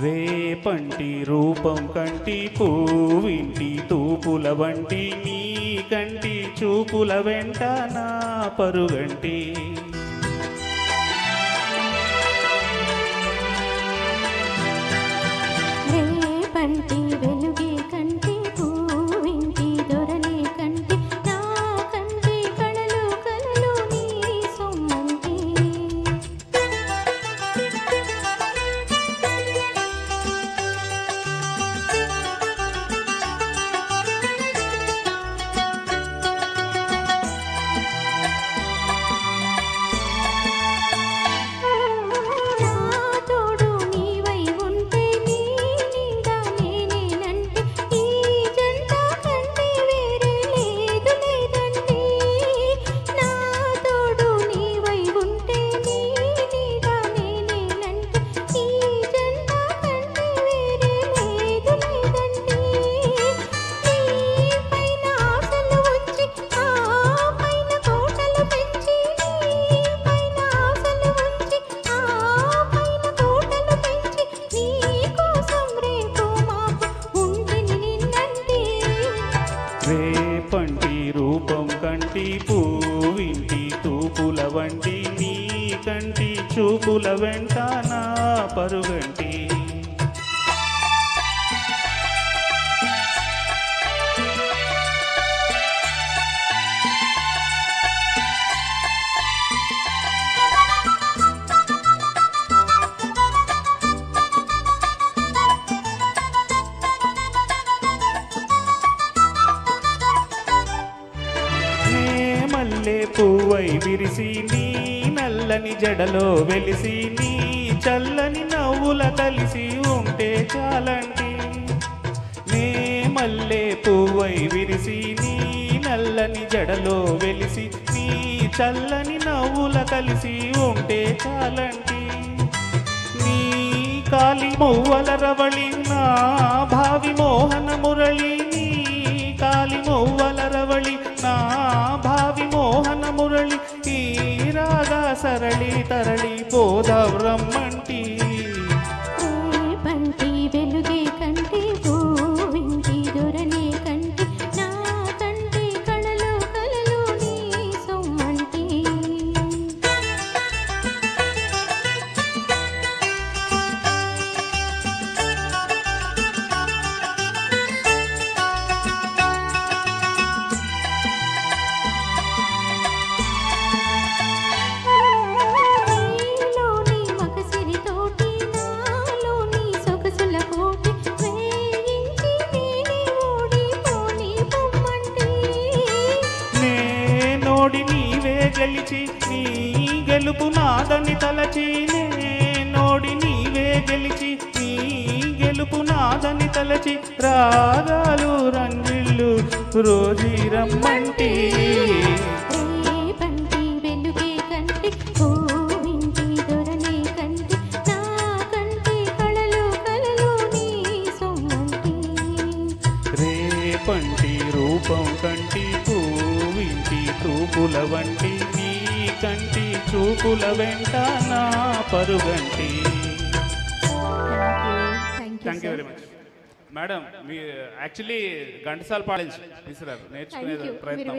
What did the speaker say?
రేపంటి రూపం కంటి పూవింటి తూపుల వంటి నీ కంటి చూపుల వెంట నా పరుగంటి రేపంటి వెలుగే కంటి పూవింటి దొరలే కంటి నా కంటి కళలు కలలు నీ సొమ్మంటి రేపంటి రూపం కంటి పూవింటి తూపుల వంటి నీ కంటి చూపుల వెంట నా పరుగంటి పువ్వై విరిసి నీ నల్లని జడలో వెలిసి నీ చల్లని నవ్వుల కలిసి ఉంటే చాలంటి నే మల్లె పువ్వై విరిసి నీ నల్లని జడలో వెలిసి నీ చల్లని నవ్వుల కలిసి ఉంటే చాలంటి నీ కాలి మువ్వల రవళి నా భావి మోహన మురళి నీ కాలి మువ్వల రవళి నా భావి మోహన మురళి ఈ రాగా సరళి తరళి పోదాం రమ్మంటి రేపంటి వెలుగే కంటి పూవింటి దొరలే కంటి నా కంటి కళలు కలలు నీ సొమ్మంటి గెలిచి నీ గెలుపు నాదని తలచి నోడి నీవే గెలిచి నీ గెలుపు నాదని తలచి రాగాలు రంజిళ్ళు రోజీ రమ్మంటి రేపంటి వెలుగే కంటి పూవింటి దొరలే కంటి నా కంటి కళలు కలలు నీ సొమ్మంటి రేపంటి రూపం కంటి పూవింటి తూపుల వంటి నీ కంటి చూపుల వెంట నా పరుగంటి. Thank you very much madam. మీ యాక్చువల్లీ ఘంటసాల పాడేసి తీసుకురారు, నేర్చుకునే ప్రయత్నం.